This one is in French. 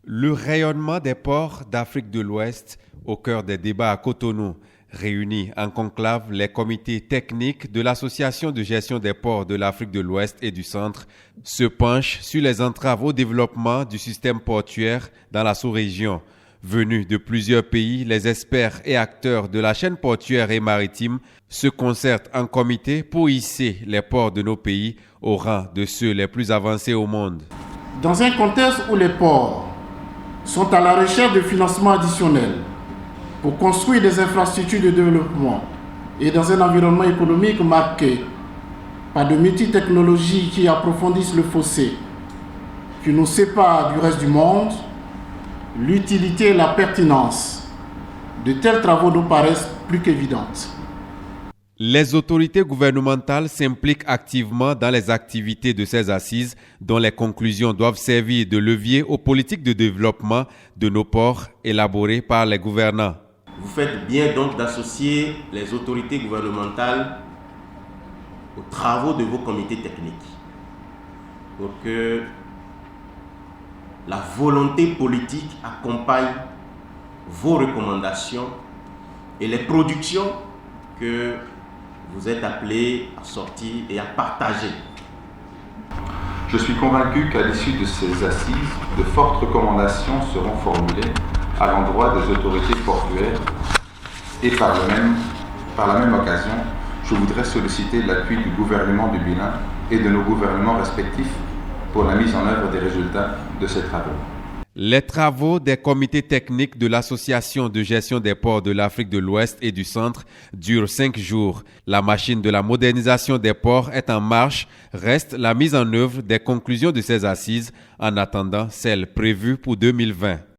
Le rayonnement des ports d'Afrique de l'Ouest au cœur des débats à Cotonou réunit en conclave les comités techniques de l'Association de gestion des ports de l'Afrique de l'Ouest et du Centre se penchent sur les entraves au développement du système portuaire dans la sous-région. Venus de plusieurs pays, les experts et acteurs de la chaîne portuaire et maritime se concertent en comité pour hisser les ports de nos pays au rang de ceux les plus avancés au monde. Dans un contexte où les ports sont à la recherche de financements additionnels pour construire des infrastructures de développement et dans un environnement économique marqué par de multitechnologies qui approfondissent le fossé qui nous sépare du reste du monde, l'utilité et la pertinence de tels travaux nous paraissent plus qu'évidentes. Les autorités gouvernementales s'impliquent activement dans les activités de ces assises dont les conclusions doivent servir de levier aux politiques de développement de nos ports élaborées par les gouvernants. Vous faites bien donc d'associer les autorités gouvernementales aux travaux de vos comités techniques pour que la volonté politique accompagne vos recommandations et les productions que vous êtes appelés à sortir et à partager. Je suis convaincu qu'à l'issue de ces assises, de fortes recommandations seront formulées à l'endroit des autorités portuaires et par la même occasion, je voudrais solliciter l'appui du gouvernement du Bénin et de nos gouvernements respectifs pour la mise en œuvre des résultats de ces travaux. Les travaux des comités techniques de l'Association de gestion des ports de l'Afrique de l'Ouest et du Centre durent 5 jours. La machine de la modernisation des ports est en marche. Reste la mise en œuvre des conclusions de ces assises en attendant celles prévues pour 2020.